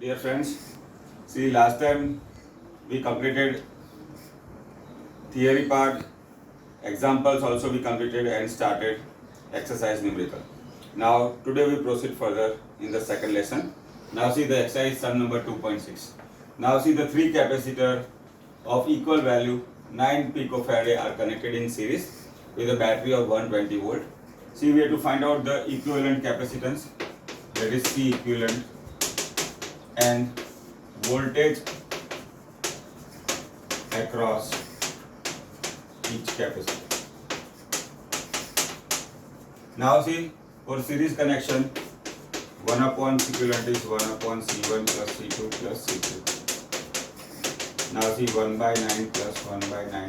Dear friends, see last time we completed theory part, examples also we completed and started exercise numerical. Now today we proceed further in the second lesson. Now see the exercise sum number 2.6. Now see the three capacitor of equal value 9 picofarad are connected in series with a battery of 120 volt. See we have to find out the equivalent capacitance, that is C equivalent, and voltage across each capacitor. Now see, for series connection, 1 upon C equivalent is 1 upon C1 plus C2 plus C3. Now see 1 by 9 plus 1 by 9.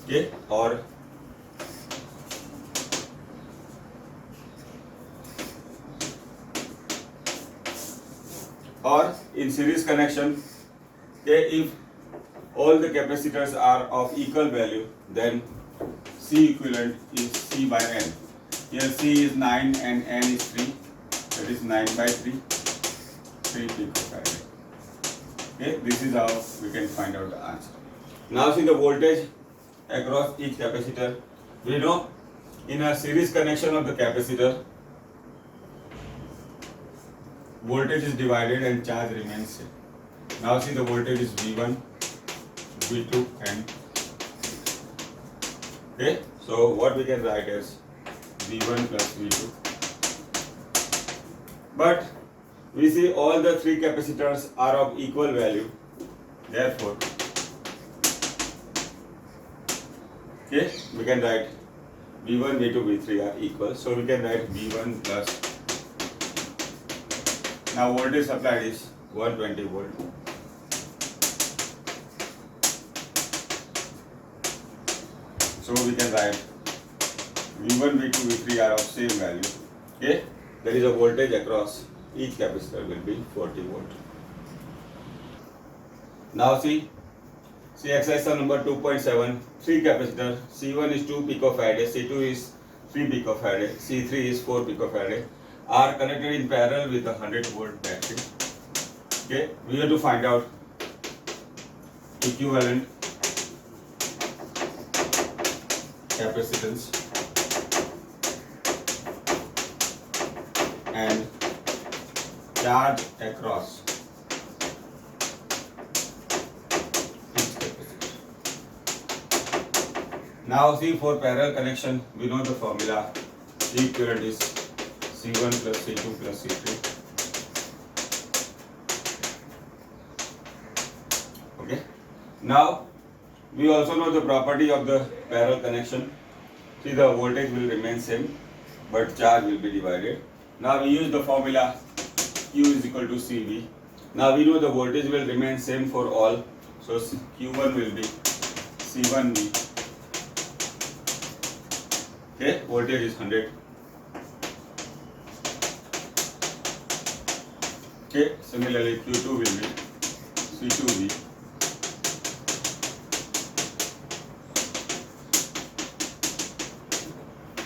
Okay, or in series connection, okay, if all the capacitors are of equal value, then C equivalent is C by N. Here C is 9 and N is 3, that is 9 by 3, 3 picofarad. Okay, this is how we can find out the answer. Now see the voltage across each capacitor. We know in a series connection of the capacitor, voltage is divided and charge remains same. Now see the voltage is V1, V2 and okay. So what we can write is V1 plus V2. But we see all the three capacitors are of equal value. Therefore, okay, we can write V1, V2, V3 are equal. So we can write V1 plus. Now voltage supplied is 120 volt. So we can write V1, V2, V3 are of same value. Okay, there is a voltage across each capacitor will be 40 volt. Now see exercise sum number 2.7. Three capacitor, C1 is 2 picofarad, C2 is 3 picofarad, C3 is 4 picofarad, are connected in parallel with a 100 volt battery. Okay, we have to find out equivalent capacitance and charge across each capacitor. Now see, for parallel connection, we know the formula. C equivalent is C1 plus C2 plus C3. Okay. Now we also know the property of the parallel connection. See, the voltage will remain same, but charge will be divided. Now we use the formula Q is equal to CV. Now we know the voltage will remain same for all. So Q1 will be C1V. Okay, voltage is 100. Okay, similarly Q2 will be C2V.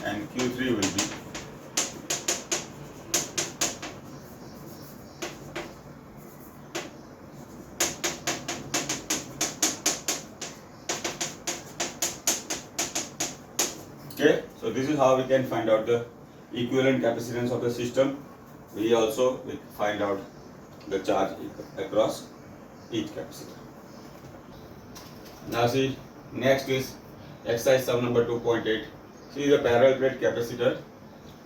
And Q3 will be okay. So this is how we can find out the equivalent capacitance of the system. We also find out the charge across each capacitor. Now see, next is exercise sum number 2.8. See the parallel plate capacitor.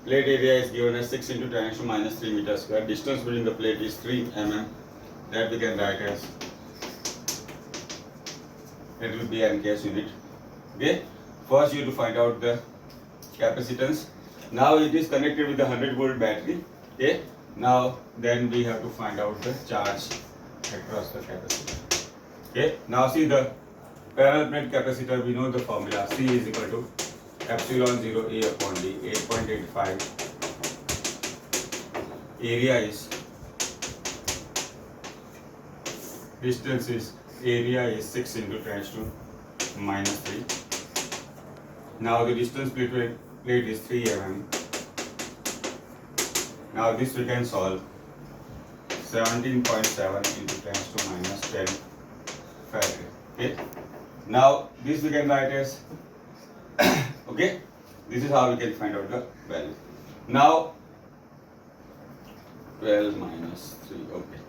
Plate area is given as 6 into 10 to minus 3 meters square. Distance between the plate is 3 mm. That we can write as, it will be an case unit. Okay. First you have to find out the capacitance. Now it is connected with the 100 volt battery. Okay. Now then we have to find out the charge across the capacitor. Okay. Now see the parallel plate capacitor. We know the formula. C is equal to epsilon 0 A upon D, 8.85. Area is, distance is, area is 6 into 10 to minus 3. Now the distance between plate is 3 mm. Now this we can solve. 17.7 into 10 to minus 10 Faraday. Okay. Now this we can write as okay. This is how we can find out the value. Now 12 minus 3. Okay.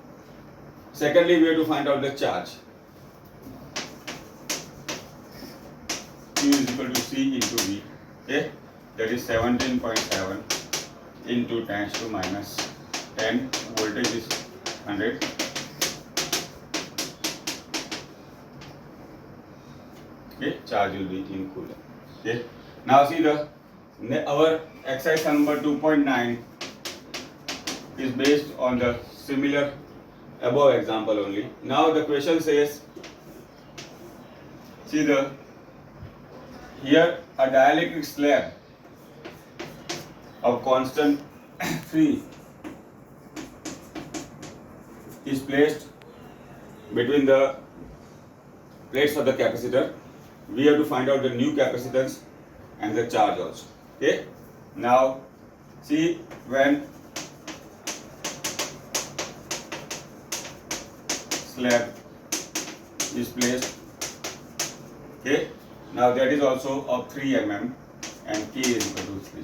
Secondly, we have to find out the charge. Q is equal to C into V. Okay. That is 17.7 into 10 to minus 10. Voltage is 100. Okay. Charge will be in coulomb. Okay. Now see our exercise number 2.9 is based on the similar above example only. Now the question says, see here a dielectric slab of constant 3 is placed between the plates of the capacitor. We have to find out the new capacitance and the charge also. Okay. Now see when slab is placed. Okay. Now that is also of 3 mm and K is equal to 3.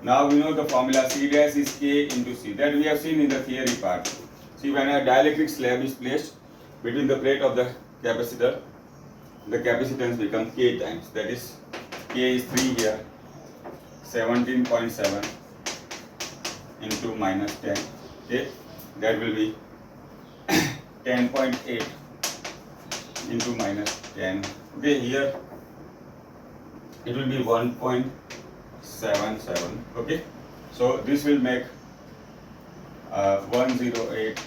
Now we know the formula C dash is K into C, that we have seen in the theory part. See, when a dielectric slab is placed between the plate of the capacitor, the capacitance becomes K times, that is K is 3 here, 17.7 into minus 10, okay, that will be 10.8 into minus 10, okay, here it will be 1.77, okay, so this will make 108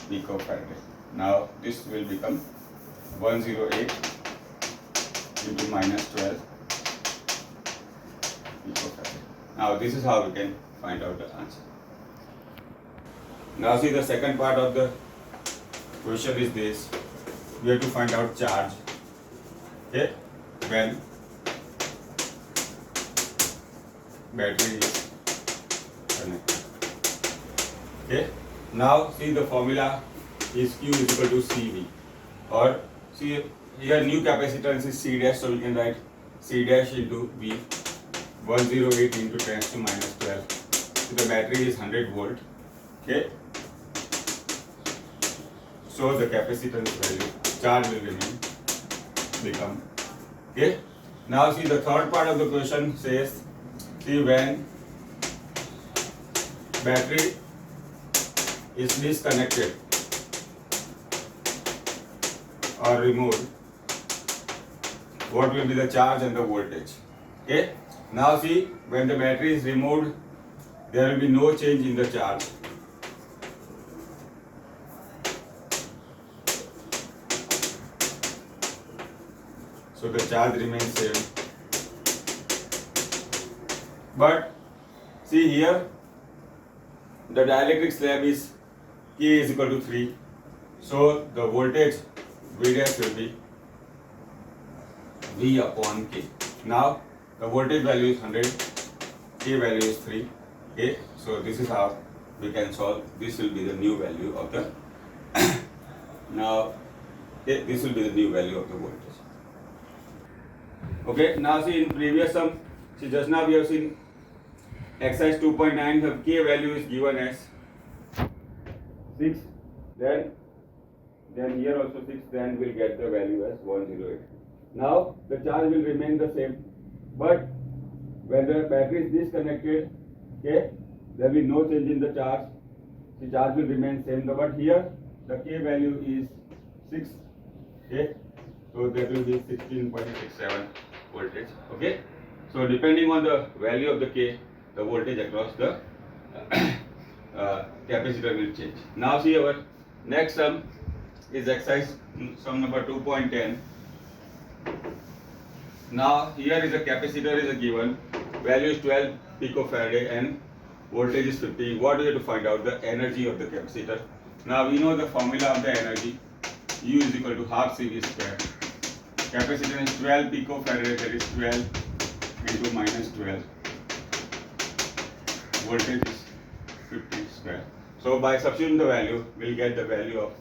picofarad. Now this will become 108 into minus 12 picofarad. Now this is how we can find out the answer. Now see, the second part of the question is this. We have to find out charge. Okay, when battery is connected. Okay. Now see, the formula is Q is equal to CV, or see here new capacitance is C dash, so we can write C dash into V, 108 into 10 to minus 12. So the battery is 100 volt. Okay. So the capacitance value, charge will remain, become. Okay. Now see, the third part of the question says, see, when battery is disconnected or removed, what will be the charge and the voltage? Okay. Now see, when the battery is removed, there will be no change in the charge. So the charge remains same. But see here, the dielectric slab is K is equal to 3. So the voltage V dash will be V upon K. Now the voltage value is 100, K value is 3. Okay, so this is how we can solve. This will be the new value of the now okay, this will be the new value of the voltage. Okay, now see, in previous sum, see, just now we have seen exercise 2.9, the K value is given as 6, then here also 6, then we'll get the value as 108. Now the charge will remain the same, but when the battery is disconnected, okay, there will be no change in the charge. The charge will remain same, but here the K value is 6, okay, so that will be 16.67 voltage. Okay, so depending on the value of the K, the voltage across the capacitor will change. Now see, our next sum is exercise sum number 2.10. Now here is a capacitor is a given, value is 12 picofarad and voltage is 50. What do you have to find out? The energy of the capacitor. Now we know the formula of the energy, U is equal to half CV square. Capacitance is 12 picofarad, that is 12 into minus 12. voltage is 50 square. So by substituting the value, we'll get the value of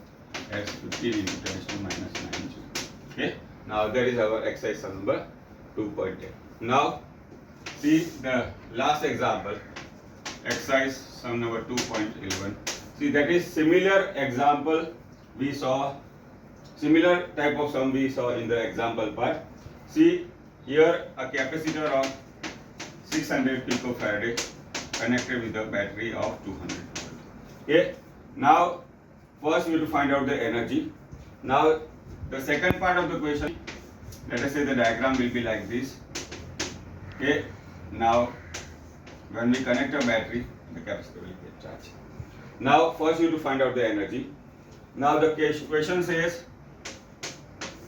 as 15 into 10 to minus 9 joule. Okay. Now that is our exercise sum number 2.10. Now see the last example, exercise sum number 2.11. See, that is similar example we saw, similar type of sum we saw in the example part. See here a capacitor of 600 picofarad connected with a battery of 200 volt. Okay. Now first we have to find out the energy. Now the second part of the question, let us say the diagram will be like this. Okay. Now when we connect a battery, the capacitor will get charged. Now first you have to find out the energy. Now the question says,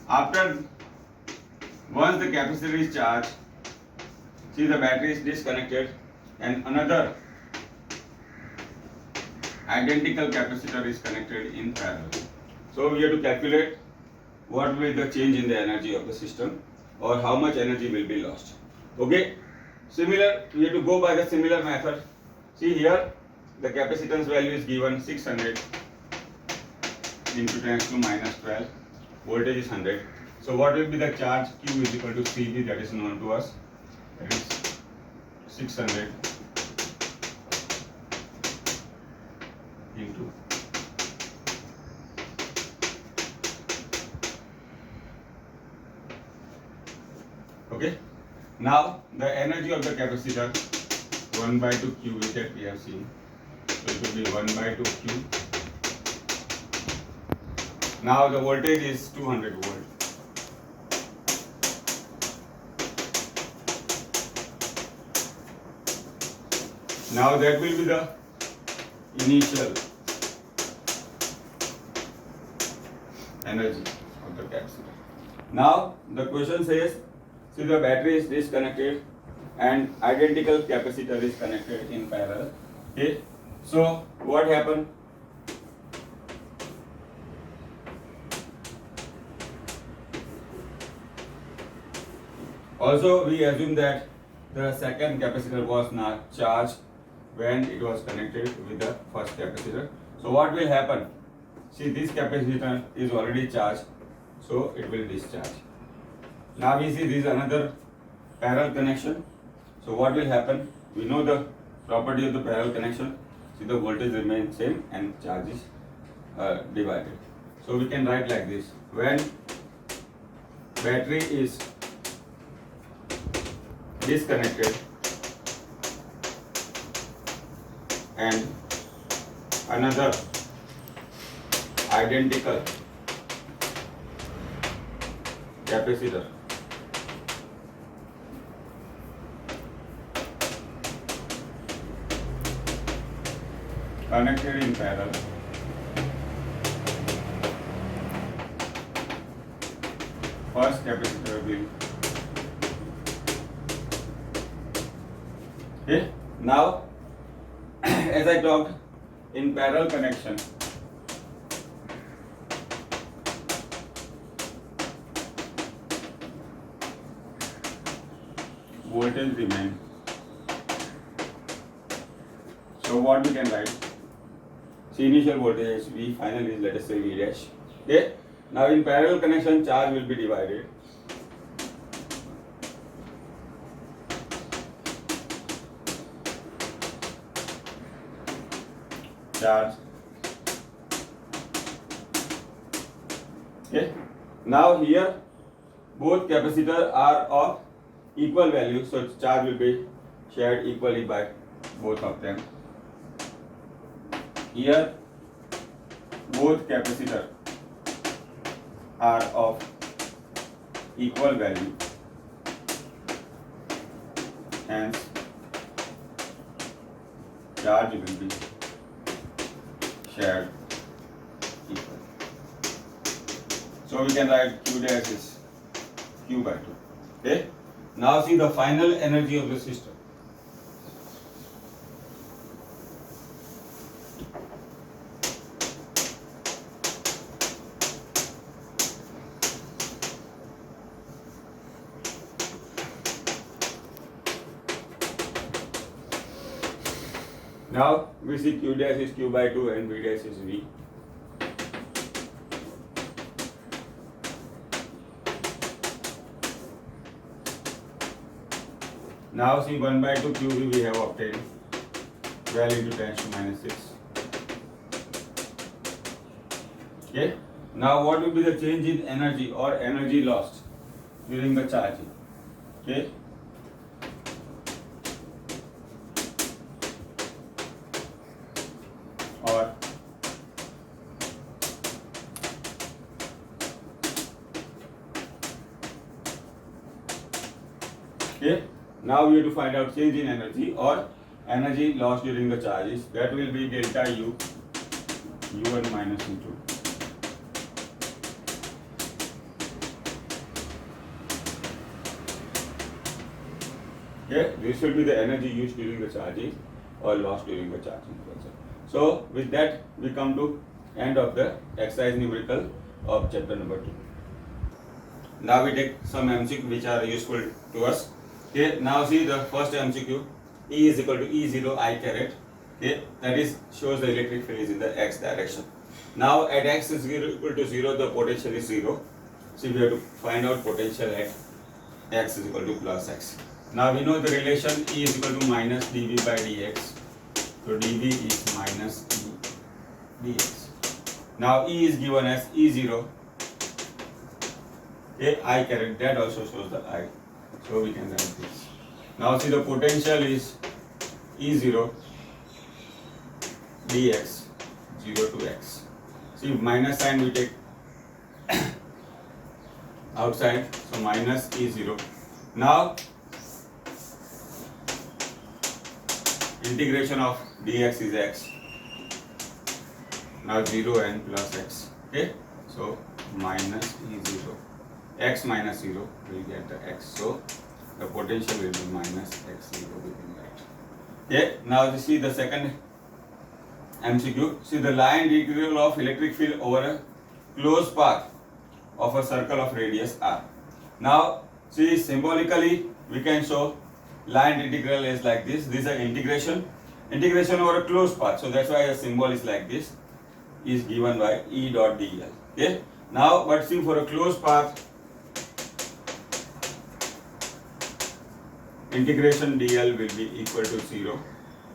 after once the capacitor is charged, see the battery is disconnected and another identical capacitor is connected in parallel. So we have to calculate what will be the change in the energy of the system or how much energy will be lost. Okay. Similar, we have to go by the similar method. See here the capacitance value is given 600 into 10 to minus 12, voltage is 100. So what will be the charge? Q is equal to Cv, that is known to us, that is 600 into okay. Now the energy of the capacitor 1 by 2 Q is that we have seen. So it will be 1 by 2 Q. Now the voltage is 200 volt. Now that will be the initial energy of the capacitor. Now the question says, see the battery is disconnected and identical capacitor is connected in parallel. Okay. So what happened? Also we assume that the second capacitor was not charged when it was connected with the first capacitor. So what will happen? See, this capacitor is already charged, so it will discharge. Now we see this is another parallel connection. So what will happen? We know the property of the parallel connection. See, the voltage remains same and charge is divided. So we can write like this: when battery is disconnected and another identical capacitor connected in parallel, first capacitor will okay. Now as I talked, in parallel connection voltage remain. So what we can write? See, initial voltage is V, final is let us say V dash. Okay. Now in parallel connection, charge will be divided. Charge. Okay. Now here both capacitors are of equal value, so charge will be shared equally by both of them. Here both capacitors are of equal value, hence charge will be shared equal. So we can write Q dash is Q by 2. Okay. Now see the final energy of the system. Now we see Q dash is Q by 2 and V dash is V. Now see 1 by 2 QV we have obtained. 12 into 10 to minus 6. Okay. Now what will be the change in energy or energy lost during the charging? Okay. Or okay. Now we have to find out change in energy or energy lost during the charges. That will be delta U, U1 minus U2. Okay, this will be the energy used during the charging or lost during the charging process. So with that we come to end of the exercise numerical of chapter number 2. Now we take some MCQ which are useful to us. Okay, now see the first MCQ. E is equal to E0 I caret. Okay, that is shows the electric field is in the x direction. Now at x is equal to 0, the potential is 0. So we have to find out potential at x is equal to plus x. Now we know the relation E is equal to minus dV by dx. So dV is minus E dx. Now E is given as E0. Okay, I caret, that also shows the I. So we can write this. Now see the potential is E0 dx 0 to x. See minus sign we take outside, so minus E0. Now integration of dx is x. Now 0 and plus x. Okay, so minus E0. X minus 0 will get the x. So the potential will be minus x0 within that. Okay, now you see the second MCQ. See the line integral of electric field over a closed path of a circle of radius r. Now see symbolically we can show line integral is like this. This is an integration over a closed path. So that's why the symbol is like this, is given by E dot dl. Okay. Now but see for a closed path, integration dl will be equal to 0.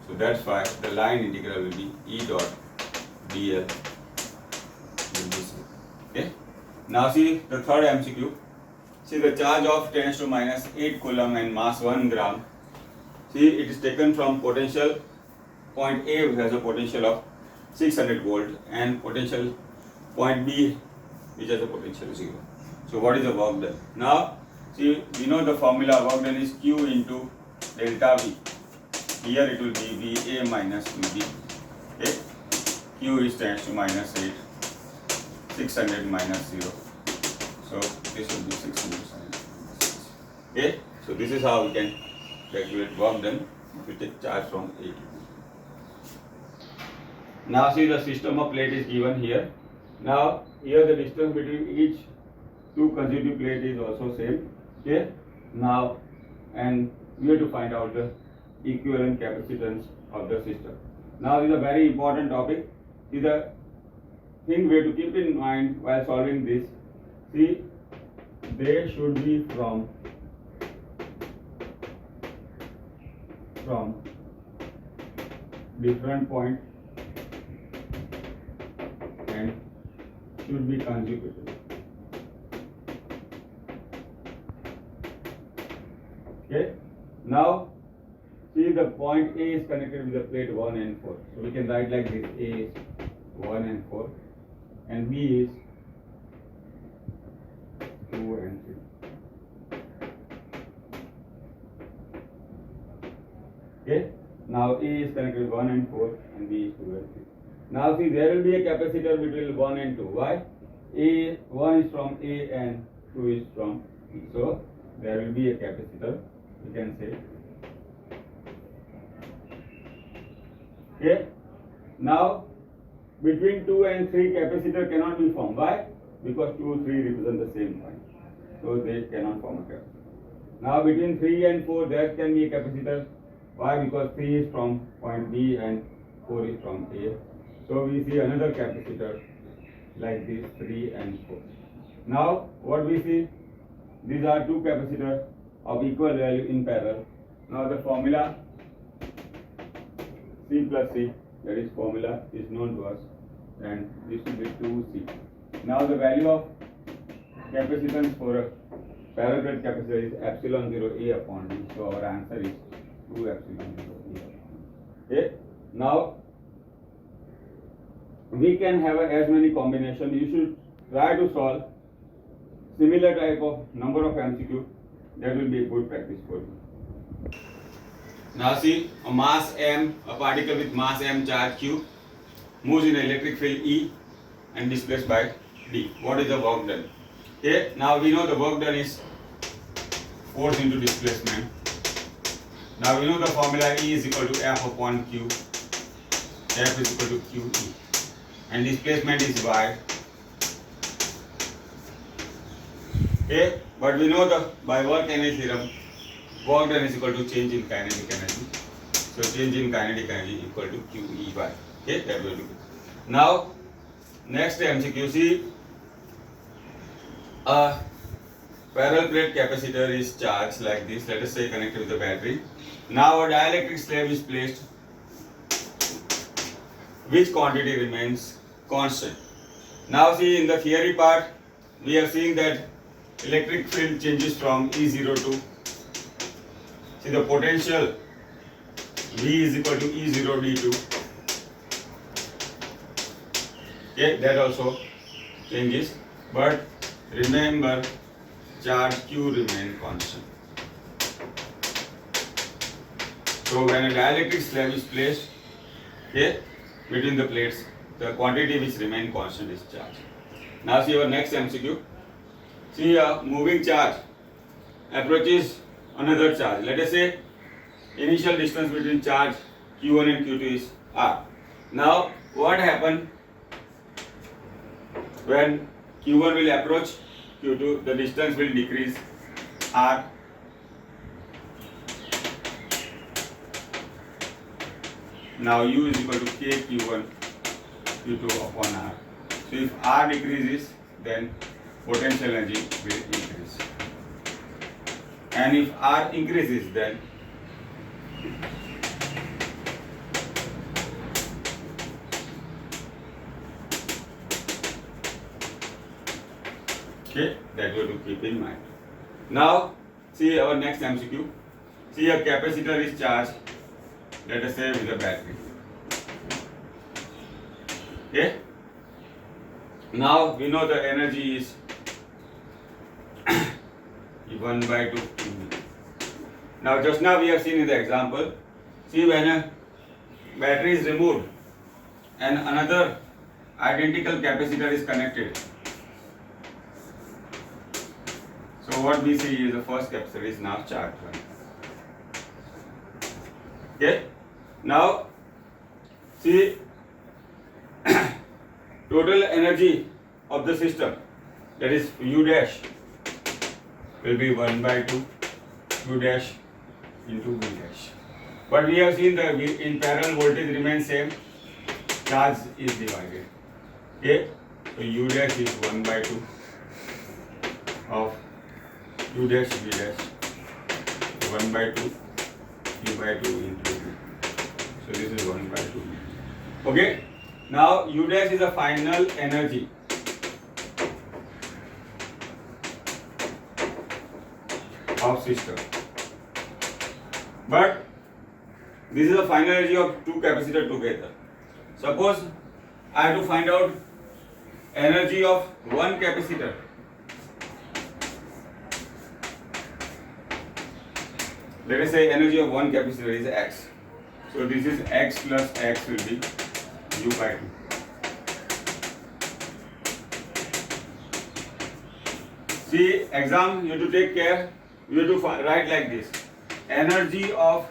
So that's why the line integral will be E dot dl will be 0. Okay. Now see the third MCQ. See the charge of 10 to minus 8 coulomb and mass 1 gram. See it is taken from potential point A, which has a potential of 600 volt, and potential point B, which has a potential 0. So what is the work done? Now see we know the formula work done is Q into delta V. Here it will be VA minus VB. Okay. Q is 10 to minus 8. 600 minus 0. So this will be 600 minus 6. Okay. So this is how we can calculate work done if we take charge from A to B. Now see the system of plate is given here. Now here the distance between each two consecutive plate is also same. Okay. Now and we have to find out the equivalent capacitance of the system. Now this is a very important topic. See the thing we have to keep in mind while solving this. See, they should be from different point and should be consecutive. Okay. Now see the point A is connected with the plate 1 and 4. So we can write like this: A is 1 and 4 and B is 2 and 3. Okay. Now A is connected with 1 and 4 and B is 2 and 3. Now see there will be a capacitor between 1 and 2. Why? 1 is from A and 2 is from B. So there will be a capacitor, we can say. Okay. Now between 2 and 3 capacitor cannot be formed. Why? Because 2, 3 represent the same point. So they cannot form a capacitor. Now between 3 and 4 there can be a capacitor. Why? Because 3 is from point B and 4 is from A. So we see another capacitor like this, 3 and 4. Now what we see, these are two capacitors of equal value in parallel. Now the formula C plus C, that is formula, is known to us, and this will be 2C. Now the value of capacitance for a parallel plate capacitor is epsilon 0 A upon D. So our answer is 2 epsilon 0 A upon D. Okay. Now we can have as many combinations. You should try to solve similar type of number of MCQ. That will be a good practice for you. Now see, a mass M, a particle with mass M, charge Q, moves in an electric field E and displaced by D. What is the work done? Okay, now we know the work done is force into displacement. Now we know the formula E is equal to F upon Q. F is equal to QE. And displacement is Y. Okay, but we know the by work energy theorem, work done is equal to change in kinetic energy. So change in kinetic energy equal to QEY. Okay, that will do. Now next MCQ, see, a parallel plate capacitor is charged like this. Let us say connected with the battery. Now a dielectric slab is placed. Which quantity remains constant? Now see, in the theory part, we have seen that electric field changes from E0 to, see, the potential V is equal to E0 D2. Okay, that also changes, but remember charge Q remain constant. So when a dielectric slab is placed, okay, between the plates, the quantity which remain constant is charge. Now see our next MCQ. See, a moving charge approaches another charge. Let us say initial distance between charge Q1 and Q2 is R. Now what happens when Q1 will approach Q2? The distance will decrease R. Now U is equal to K Q1 Q2 upon R. So if R decreases, then potential energy will increase. And if R increases, then okay, that you have to keep in mind. Now see our next MCQ. See, a capacitor is charged, let us say, with a battery. Okay. Now we know the energy is 1 by 2 QV. Now just now we have seen in the example, see, when a battery is removed and another identical capacitor is connected. So what we see is the first capacitor is now charged. Okay. Now see, total energy of the system, that is U dash, will be 1 by 2 U dash into V dash. But we have seen that in parallel voltage remains same, charge is divided. Okay, so U dash is 1 by 2 of U dash V dash, 1 by 2 U by 2 into V. So this is 1 by 2. Okay. Now U dash is the final energy of system. But this is the final energy of two capacitors together. Suppose I have to find out energy of one capacitor. Let us say energy of one capacitor is X. So this is X plus X will be U by 2. See, exam, you have to take care. You have to write like this: energy of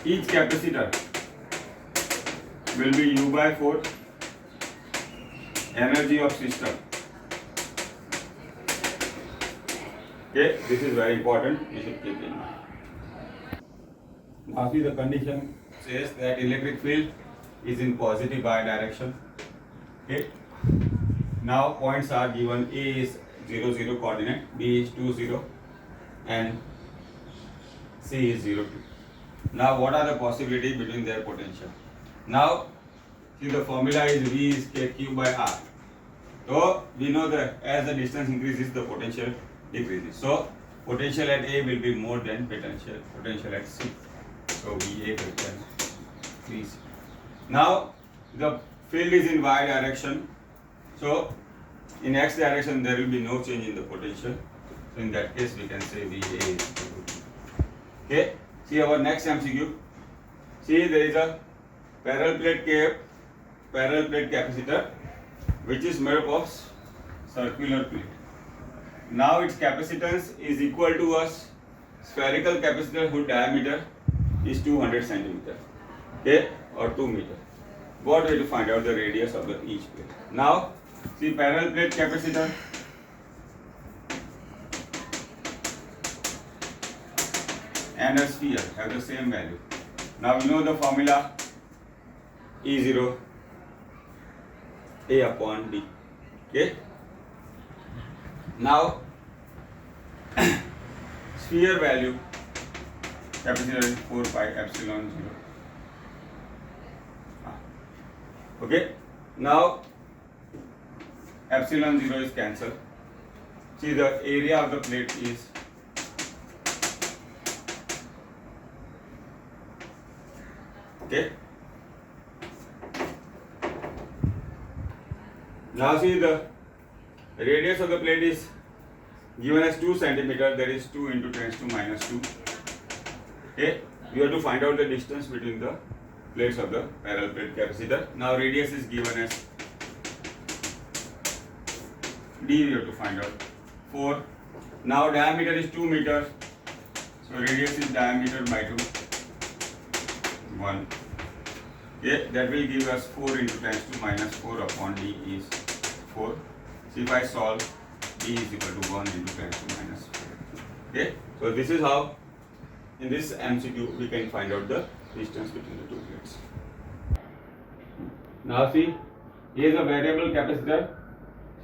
each capacitor will be U by 4. Energy of system. Okay, this is very important. You should keep in mind. Now see the condition says that electric field is in positive bidirection. Okay. Now points are given. A is 0 0 coordinate, B is 2 0, and C is 0 2. Now what are the possibilities between their potential? Now see the formula is V is K Q by R. So we know that as the distance increases, the potential decreases. So potential at A will be more than potential at C. So VA greater than VC. Now the field is in Y direction. So in X direction there will be no change in the potential. So in that case we can say VA is equal to V. Okay. See our next MCQ. See there is a parallel plate capacitor which is made up of circular plate. Now its capacitance is equal to a spherical capacitor whose diameter is 200 centimeter, okay, or 2 meter. What way to find out the radius of each plate? Now see parallel plate capacitor. And a sphere have the same value. Now we know the formula E0 A upon D. Okay. Now sphere value capacitor is 4 pi epsilon 0. Okay. Now epsilon 0 is cancelled. See the area of the plate is okay. Now see the radius of the plate is given as 2 centimeter, that is 2 into 10 to minus 2. Okay, we have to find out the distance between the plates of the parallel plate capacitor. Now radius is given as D, we have to find out 4. Now diameter is 2 meters, so radius is diameter by 2, 1. Okay, that will give us 4 into 10 to minus 4 upon D is 4. So if I solve, D is equal to 1 into 10 to minus 4. Okay, so this is how in this MCQ we can find out the distance between the two plates. Now see, here is a variable capacitor.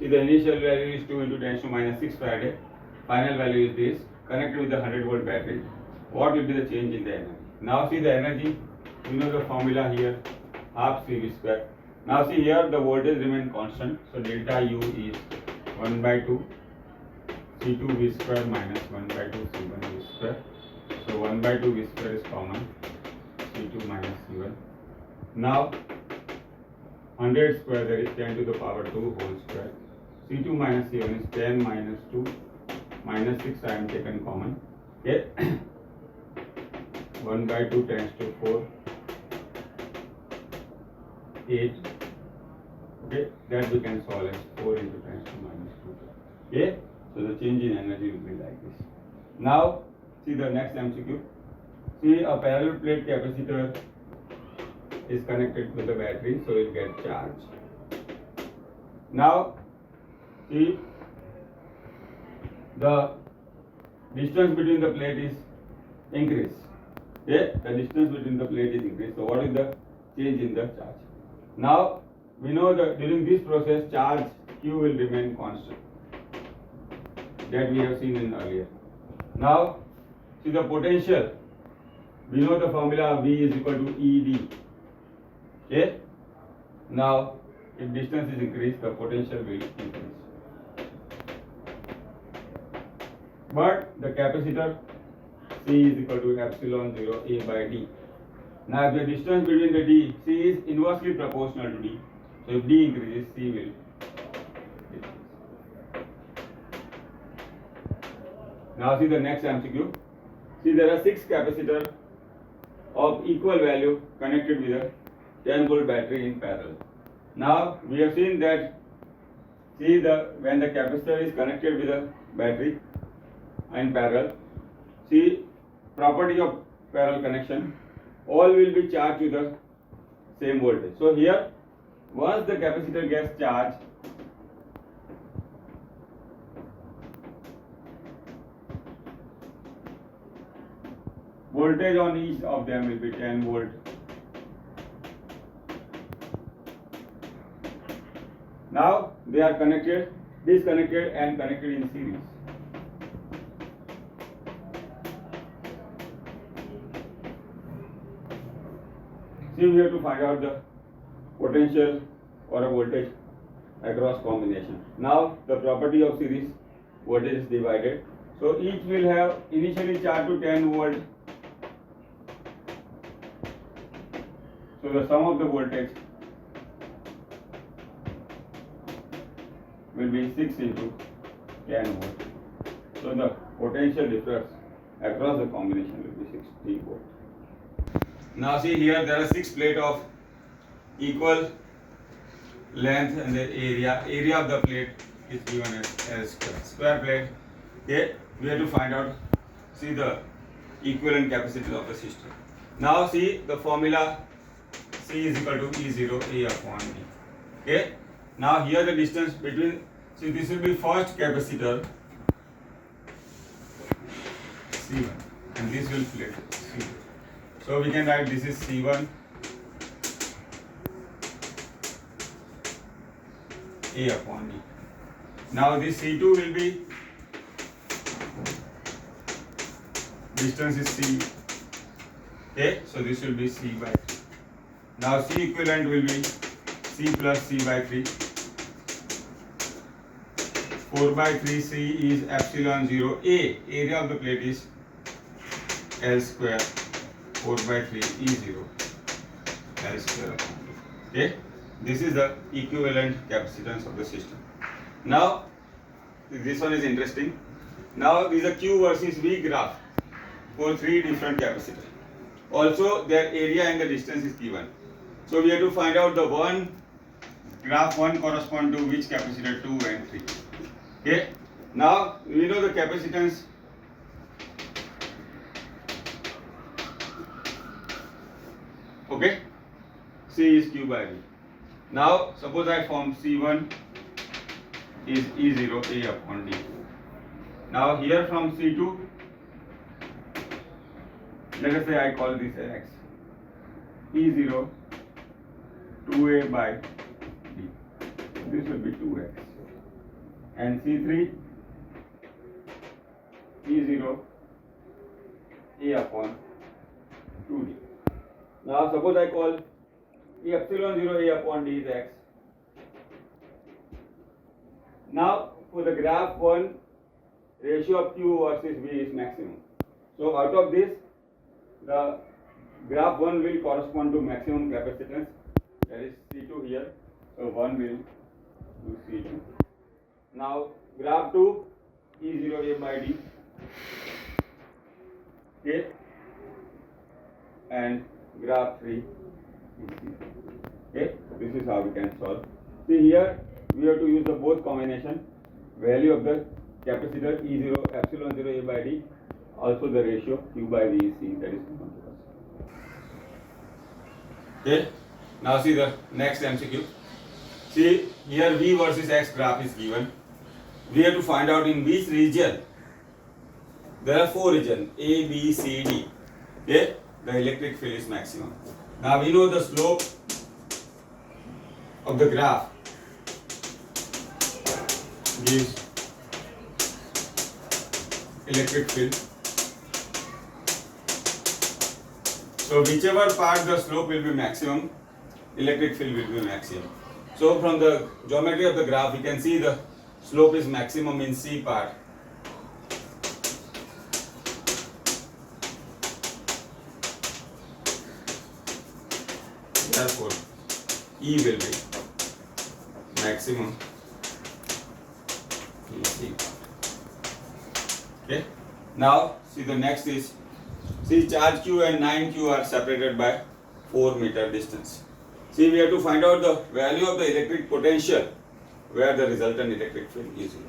See the initial value is 2 into 10 to minus 6 Farad. Final value is this. Connected with the 100 volt battery. What will be the change in the energy? Now see the energy. You know the formula here, half CV square. Now see here the voltage remain constant. So delta U is 1 by 2 C2 V square minus 1 by 2 C1 V square. So 1 by 2 V square is common. C2 minus C1. Now 100 square, that is 10 to the power 2 whole square. C2 minus C1 is 10 minus 2 minus 6, I am taken common. Okay. 1 by 2 tends to 4. 8. Okay, that we can solve as 4 into 10 to minus 2. Okay, so the change in energy will be like this. Now see the next MCQ. See a parallel plate capacitor is connected with the battery, so it gets charged. Now see the distance between the plate is increased. Okay, the distance between the plate is increased. So what is the change in the charge? Now we know that during this process charge Q will remain constant, that we have seen in earlier. Now see the potential. We know the formula V is equal to ED. Okay. Now if distance is increased, the potential will increase. But the capacitor C is equal to epsilon 0 A by D. Now if the distance between the D, C is inversely proportional to D. So if D increases, C will decrease. Now see the next MCQ. See there are 6 capacitors of equal value connected with a 10 volt battery in parallel. Now we have seen that when the capacitor is connected with a battery in parallel, see property of parallel connection, all will be charged to the same voltage. So here once the capacitor gets charged, voltage on each of them will be 10 volt. Now they are connected, disconnected and connected in series. See, we have to find out the potential or a voltage across combination. Now the property of series, voltage is divided. So each will have initially charged to 10 volt. So the sum of the voltage will be 6 into 10 volt. So the potential difference across the combination will be 60 volt. Now see here, there are 6 plates of equal length and the area of the plate is given as square plate. Okay, we have to find out, see the equivalent capacity of the system. Now see the formula, C is equal to E0 A upon D. Okay, now here the distance between, see this will be first capacitor C1 and this will plate C2. So we can write this is C1 A upon D. Now this C2 will be, distance is C. Okay, so this will be C by 3. Now C equivalent will be C plus C by 3. 4 by 3 C is epsilon 0 A. Area of the plate is L square. 4 by 3 E0 L square upon 2. Okay, this is the equivalent capacitance of the system. Now this one is interesting. Now this is a Q versus V graph for 3 different capacitors. Also their area and the distance is given. So we have to find out the graph 1 correspond to which capacitor 2 and 3. Okay. Now we know the capacitance. Okay. C is Q by V. Now suppose I form C1 is E0 A upon D. Now here from C2, let us say I call this X. E0 2A by D. This will be 2X. And C3 E0 A upon 2D. Now suppose I call E epsilon 0 A upon D is X. Now for the graph 1, ratio of Q versus V is maximum. So out of this, the graph 1 will correspond to maximum capacitance, that is C2 here. So 1 will do C2. Now graph 2 E0 A by D. Okay. And graph 3 is C2. Okay. This is how we can solve. See here, we have to use the both combination. Value of the capacitor E0 epsilon 0 A by D. Also the ratio Q by V is C, that is given to us. Okay. Now see the next MCQ. See here V versus X graph is given. We have to find out in which region. There are 4 regions A, B, C, D. Okay. The electric field is maximum. Now we know the slope of the graph gives electric field. So whichever part the slope will be maximum, electric field will be maximum. So from the geometry of the graph, we can see the slope is maximum in C part. Therefore, E will be maximum in C part. Okay. Now see the next is, see charge Q and 9Q are separated by 4 meter distance. See, we have to find out the value of the electric potential where the resultant electric field is 0.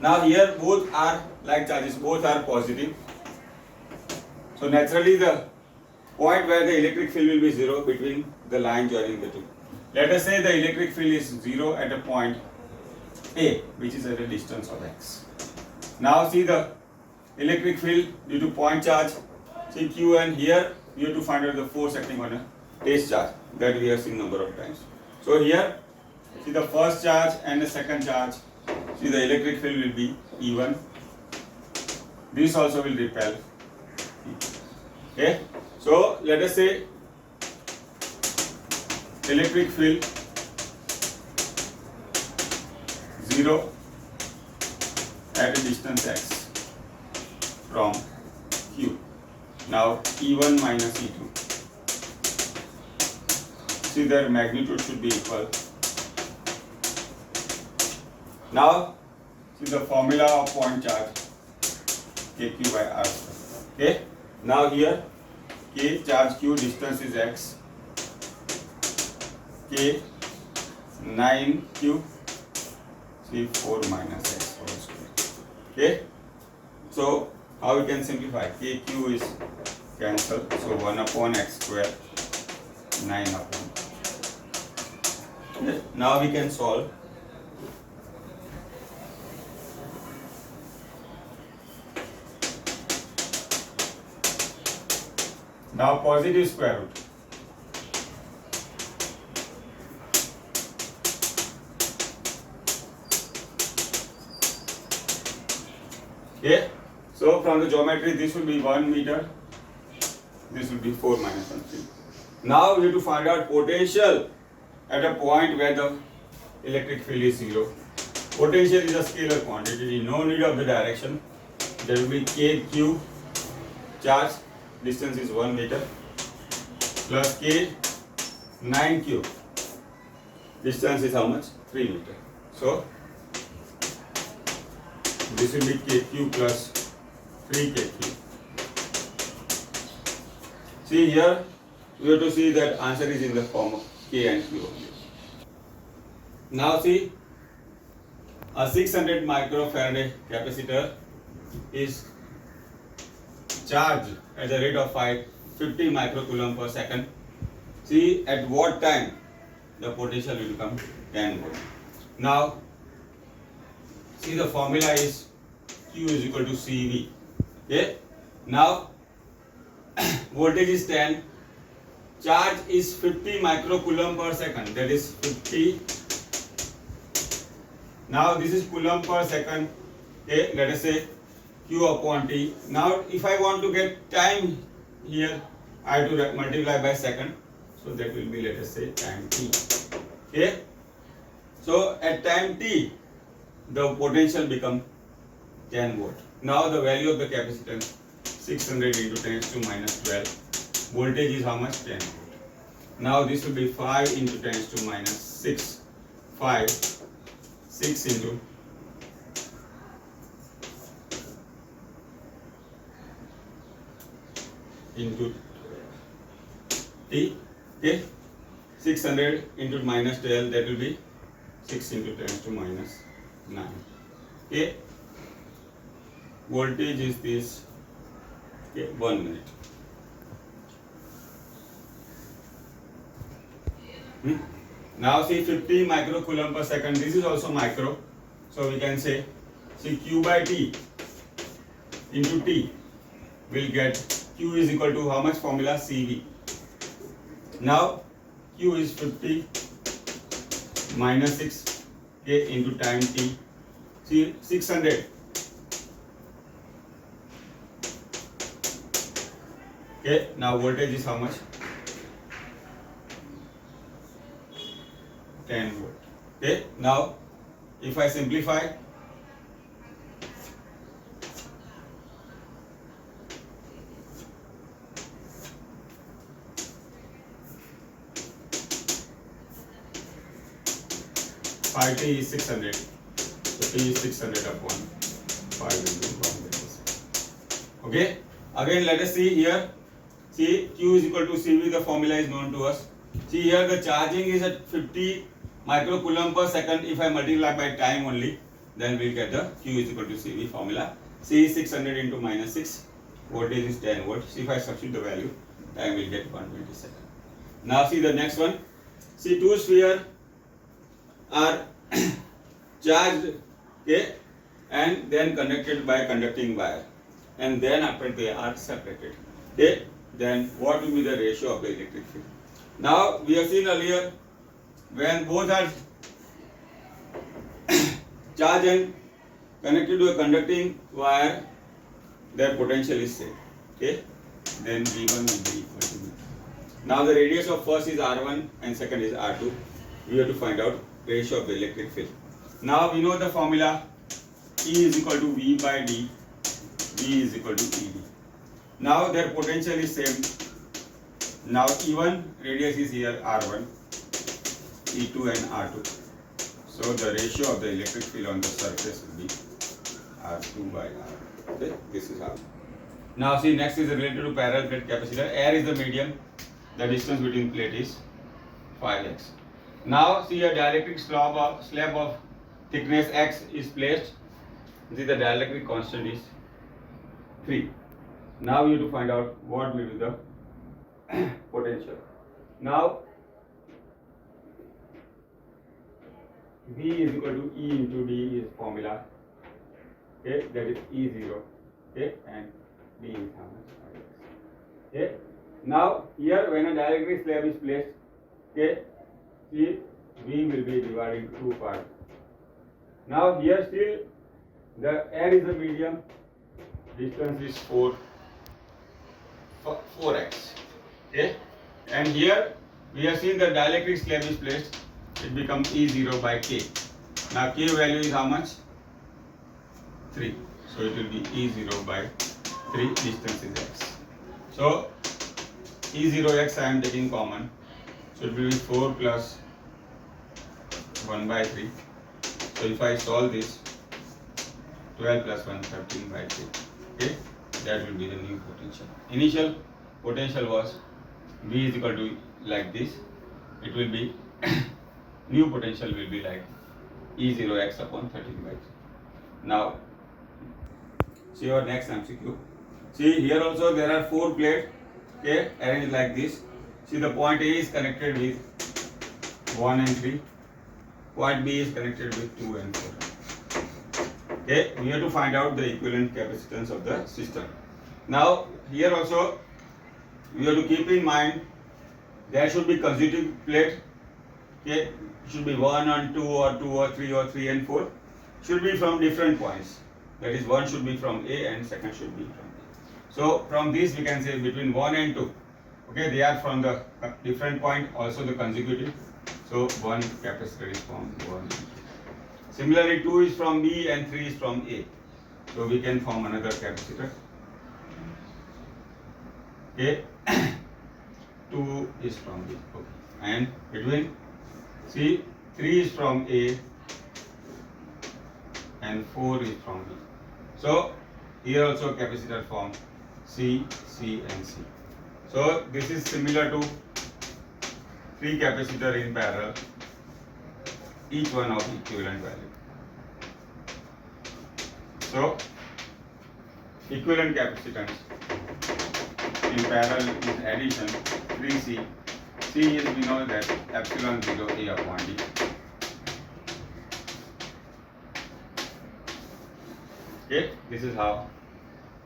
Now here both are like charges, both are positive. So naturally the point where the electric field will be 0 between the line joining the two. Let us say the electric field is 0 at a point A, which is at a distance of x. Now see the electric field due to point charge. See Q, and here you have to find out the force acting on a test charge that we have seen number of times. So here, see the first charge and the second charge. See the electric field will be E1. This also will repel. Okay. So let us say electric field 0 at a distance x from Q. Now E1 minus E2. See their magnitude should be equal. Now see the formula of point charge kq by r. Okay. Now here k charge q, distance is x, k 9q, see 4 minus x whole square. Okay. So how we can simplify? Kq is cancelled, so 1 upon x square, 9 upon. Okay. Now we can solve. Now positive square root. Okay. So from the geometry, this will be 1 meter. This will be 4 minus 1 3. Now we have to find out potential at a point where the electric field is 0. Potential is a scalar quantity. No need of the direction. There will be kq charge. Distance is 1 meter plus k 9q. Distance is how much? 3 meter. So this will be kq plus 3kq. See here, we have to see that answer is in the form of k and q only. Now see, a 600 microfarad capacitor is charged at the rate of 50 microcoulomb per second. See at what time the potential will become 10 volt. Now see the formula is Q is equal to CV. Okay. Now voltage is 10, charge is 50 microcoulomb per second. That is 50. Now this is coulomb per second. Okay. Let us say Q upon T. Now if I want to get time here, I have to multiply by second. So that will be, let us say, time T. Okay. So at time T, the potential become 10 volt. Now the value of the capacitance 600 into 10 to minus 12. Voltage is how much? 10 volt. Now this will be 5 into 10 to minus 6. 5, 6 into T. Okay. 600 into minus 12, that will be 6 into 10 to minus 9. Okay. Voltage is this. Okay, 1 minute. Now see 50 microcoulomb per second. This is also micro. So we can say, see Q by T into T will get Q is equal to how much? Formula CV. Now Q is 50 minus 6 K into time T. See 600. Okay, now voltage is how much? 10 volt. Okay, now if I simplify, phi t is 600. So t is 600 upon 5 into 1. Okay, again let us see here. See Q is equal to CV, the formula is known to us. See here the charging is at 50 microcoulomb per second. If I multiply by time only, then we'll get the Q is equal to CV formula. C is 600 into minus 6. Voltage is 10 volt. See if I substitute the value, time will get 120 seconds. Now see the next one. See two spheres are charged, okay, and then connected by conducting wire, and then after they are separated. Okay, then what will be the ratio of the electric field? Now we have seen earlier when both are charged and connected to a conducting wire, their potential is same. Okay, then V1 will be equal to V2. Now the radius of first is R1 and second is R2. We have to find out ratio of the electric field. Now we know the formula E is equal to V by D, V is equal to ED. Now their potential is same. Now E1 radius is here R1, E2 and R2. So the ratio of the electric field on the surface will be R2 by R. Okay, this is how. Now see, next is related to parallel plate capacitor. Air is the medium. The distance between plate is 5x. Now see, a dielectric slab of thickness x is placed. See, the dielectric constant is 3. Now you have to find out what will be the potential. Now V is equal to E into D is formula. Okay, that is E0. Okay, and D is how much? Okay. Now here when a dielectric slab is placed, okay, see, V will be divided into 2 parts. Now here still the air is the medium, distance is 4x. Okay, and here we have seen the dielectric slab is placed, it becomes E0 by K. Now K value is how much? 3. So it will be E0 by 3, distance is x. So E0x I am taking common. So it will be 4 plus 1 by 3. So if I solve this, 12 plus 1, 13 by 3. Okay, that will be the new potential. Initial potential was V is equal to like this. It will be new potential will be like E0x upon 13 by 3. Now see our next MCQ. See, here also there are 4 plates, okay, arranged like this. See, the point A is connected with 1 and 3. Point B is connected with 2 and 4. Okay, we have to find out the equivalent capacitance of the system. Now here also we have to keep in mind there should be consecutive plate. Okay, should be 1 and 2 or 2 or 3 or 3 and 4. Should be from different points. That is, one should be from A and second should be from B. So from this we can say between 1 and 2. Okay, they are from the different point, also the consecutive. So one capacitor is from 1 and 2. Similarly, 2 is from B and 3 is from A. So we can form another capacitor. Okay, 2 is from B. Okay. And between, see, 3 is from A and 4 is from B. So here also capacitor form C, C and C. So this is similar to 3 capacitor in parallel, each one of equivalent value. So equivalent capacitance in parallel is addition 3C. C is, we know that epsilon 0 A upon D. Okay, this is how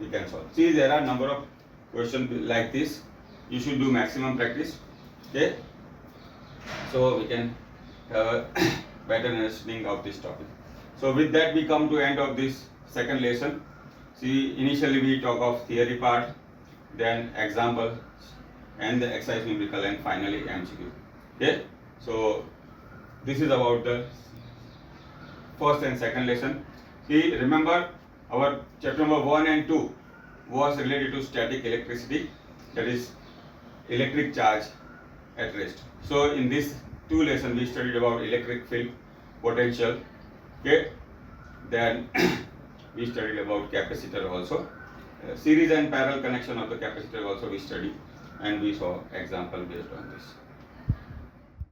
we can solve. See, there are number of questions like this. You should do maximum practice. Okay, so we can have a better understanding of this topic. So with that we come to end of this second lesson. See, initially we talk of theory part, then example and the exercise numerical, and finally MCQ. Okay, so this is about the first and second lesson. See, remember our chapter number 1 and 2 was related to static electricity, that is electric charge at rest. So in this 2 lessons we studied about electric field, potential. Okay, then we studied about capacitor also. Series and parallel connection of the capacitor also we studied, and we saw example based on this.